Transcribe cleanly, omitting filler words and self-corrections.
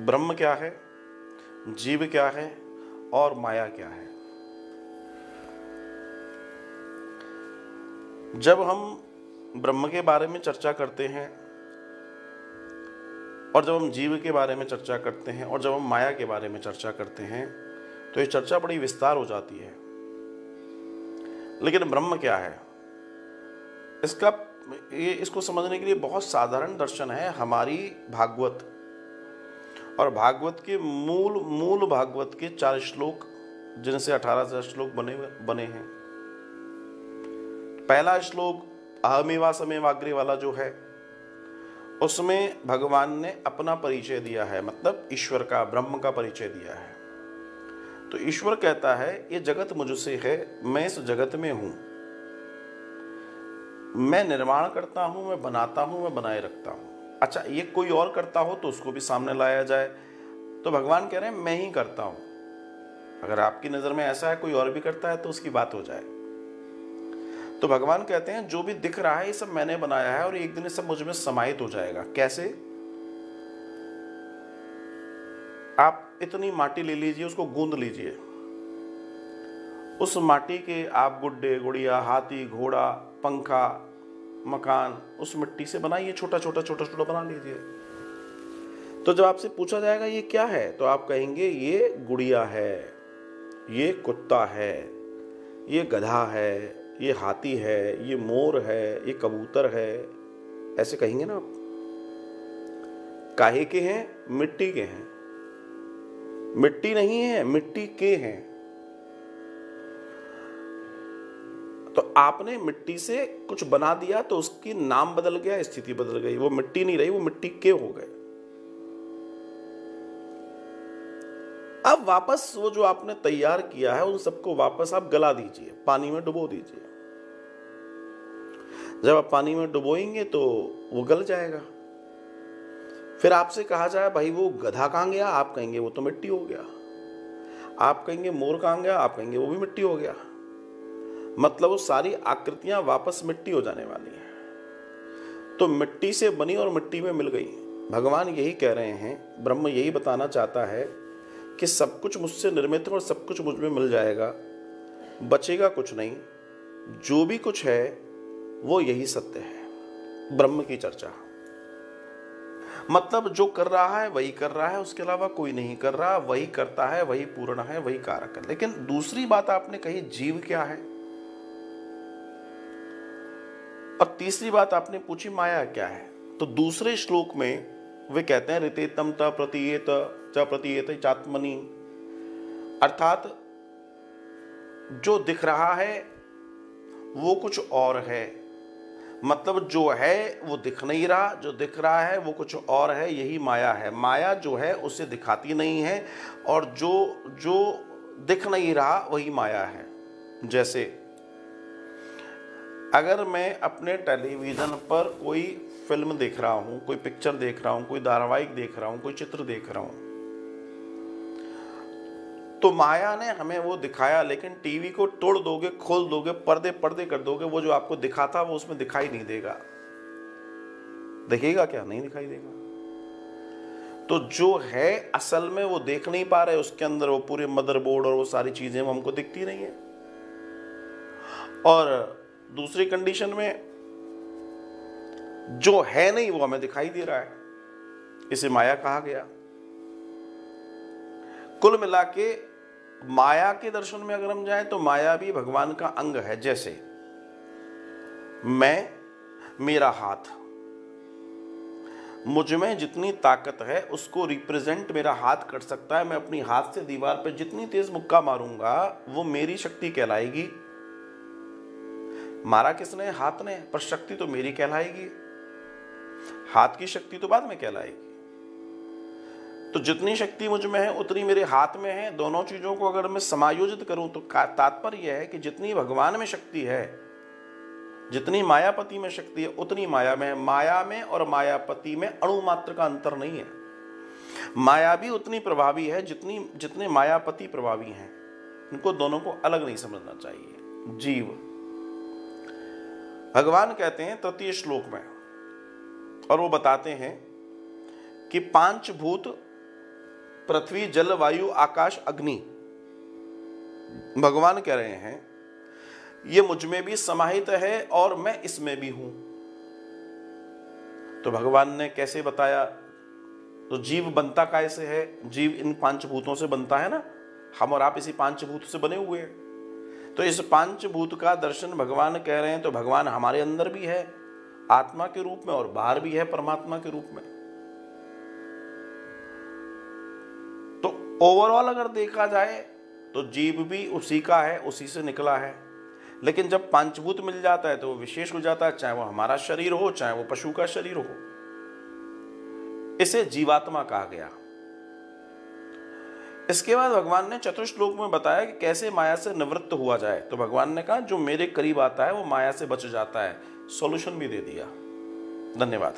ब्रह्म क्या है, जीव क्या है और माया क्या है। जब हम ब्रह्म के बारे में चर्चा करते हैं और जब हम जीव के बारे में चर्चा करते हैं और जब हम माया के बारे में चर्चा करते हैं तो ये चर्चा बड़ी विस्तार हो जाती है। लेकिन ब्रह्म क्या है, इसको समझने के लिए बहुत साधारण दर्शन है हमारी भागवत। और भागवत के मूल भागवत के 4 श्लोक, जिनसे 18 श्लोक बने हैं। पहला श्लोक अहमेवा समेवाग्रे वाला जो है, उसमें भगवान ने अपना परिचय दिया है, मतलब ईश्वर का, ब्रह्म का परिचय दिया है। तो ईश्वर कहता है ये जगत मुझसे है, मैं इस जगत में हूं, मैं निर्माण करता हूं, मैं बनाता हूं, मैं बनाए रखता हूं। अच्छा, ये कोई और करता हो तो उसको भी सामने लाया जाए। तो भगवान कह रहे हैं मैं ही करता हूं। अगर आपकी नजर में ऐसा है कोई और भी करता है तो उसकी बात हो जाए। तो भगवान कहते हैं जो भी दिख रहा है ये सब मैंने बनाया है और एक दिन ये सब मुझ में समाहित हो जाएगा। कैसे? आप इतनी माटी ले लीजिए, उसको गूंद लीजिए, उस माटी के आप गुड्डे गुड़िया, हाथी, घोड़ा, पंखा, मकान उस मिट्टी से बनाइए, छोटा छोटा बना लीजिए। तो जब आपसे पूछा जाएगा ये क्या है, तो आप कहेंगे ये गुड़िया है, ये कुत्ता है, ये गधा है, ये हाथी है, ये मोर है, ये कबूतर है। ऐसे कहेंगे ना आप। काहे के हैं? मिट्टी के हैं। मिट्टी नहीं है, मिट्टी के हैं। तो आपने मिट्टी से कुछ बना दिया तो उसकी नाम बदल गया, स्थिति बदल गई। वो मिट्टी नहीं रही, वो मिट्टी के हो गए। अब वापस वो जो आपने तैयार किया है उन सबको वापस आप गला दीजिए, पानी में डुबो दीजिए। जब आप पानी में डुबोएंगे तो वो गल जाएगा। फिर आपसे कहा जाए भाई वो गधा कहां गया, आप कहेंगे वो तो मिट्टी हो गया। आप कहेंगे मोर कहां गया, आप कहेंगे वो भी मिट्टी हो गया। मतलब वो सारी आकृतियां वापस मिट्टी हो जाने वाली हैं। तो मिट्टी से बनी और मिट्टी में मिल गई। भगवान यही कह रहे हैं, ब्रह्म यही बताना चाहता है कि सब कुछ मुझसे निर्मित है और सब कुछ मुझ में मिल जाएगा, बचेगा कुछ नहीं। जो भी कुछ है वो यही सत्य है। ब्रह्म की चर्चा मतलब जो कर रहा है वही कर रहा है, उसके अलावा कोई नहीं कर रहा, वही करता है, वही पूर्ण है, वही कारक है। लेकिन दूसरी बात आपने कही जीव क्या है, और तीसरी बात आपने पूछी माया क्या है। तो दूसरे श्लोक में वे कहते हैं ऋतेतम त प्रतीयेत च प्रतीयेत चात्मनि, अर्थात जो दिख रहा है वो कुछ और है। मतलब जो है वो दिख नहीं रहा, जो दिख रहा है वो कुछ और है, यही माया है। माया जो है उसे दिखाती नहीं है, और जो दिख नहीं रहा वही माया है। जैसे अगर मैं अपने टेलीविज़न पर कोई फिल्म देख रहा हूँ, कोई पिक्चर देख रहा हूँ, कोई धारावाहिक देख रहा हूँ, कोई चित्र देख रहा हूँ, तो माया ने हमें वो दिखाया। लेकिन टीवी को तोड़ दोगे, खोल दोगे, पर्दे कर दोगे, वो जो आपको दिखा था वो उसमें दिखाई नहीं देगा। दिखेगा क्या? नहीं दिखाई देगा। तो जो है असल में वो देख नहीं पा रहे, उसके अंदर वो पूरे मदरबोर्ड और वो सारी चीजें वो हमको दिखती नहीं है। और दूसरी कंडीशन में जो है नहीं वो हमें दिखाई दे रहा है, इसे माया कहा गया। कुल मिला के माया के दर्शन में अगर हम जाएं तो माया भी भगवान का अंग है। जैसे मैं, मेरा हाथ, मुझ में जितनी ताकत है उसको रिप्रेजेंट मेरा हाथ कर सकता है। मैं अपनी हाथ से दीवार पर जितनी तेज मुक्का मारूंगा वो मेरी शक्ति कहलाएगी। मारा किसने? हाथ ने, पर शक्ति तो मेरी कहलाएगी। हाथ की शक्ति तो बाद में कहलाएगी। तो जितनी शक्ति मुझ में है उतनी मेरे हाथ में है। दोनों चीजों को अगर मैं समायोजित करूं तो तात्पर्य यह है कि जितनी भगवान में शक्ति है, जितनी मायापति में शक्ति है, उतनी माया में है। माया में और मायापति में अणु मात्र का अंतर नहीं है। माया भी उतनी प्रभावी है जितने मायापति प्रभावी हैं। इनको दोनों को अलग नहीं समझना चाहिए। जीव, भगवान कहते हैं तृतीय श्लोक में, और वो बताते हैं कि 5 भूत पृथ्वी जल वायु आकाश अग्नि, भगवान कह रहे हैं ये मुझ में भी समाहित है और मैं इसमें भी हूं। तो भगवान ने कैसे बताया? तो जीव बनता कैसे है? जीव इन पांचभूतों से बनता है ना, हम और आप इसी पांचभूत से बने हुए हैं। तो इस पांचभूत का दर्शन भगवान कह रहे हैं। तो भगवान हमारे अंदर भी है आत्मा के रूप में और बाहर भी है परमात्मा के रूप में। तो ओवरऑल अगर देखा जाए तो जीव भी उसी का है, उसी से निकला है। लेकिन जब पंचभूत मिल जाता है तो वो विशेष हो जाता है, चाहे वो हमारा शरीर हो चाहे वो पशु का शरीर हो। इसे जीवात्मा कहा गया। इसके बाद भगवान ने चतुश्लोक में बताया कि कैसे माया से निवृत्त हुआ जाए। तो भगवान ने कहा जो मेरे करीब आता है वो माया से बच जाता है। सॉल्यूशन भी दे दिया। धन्यवाद।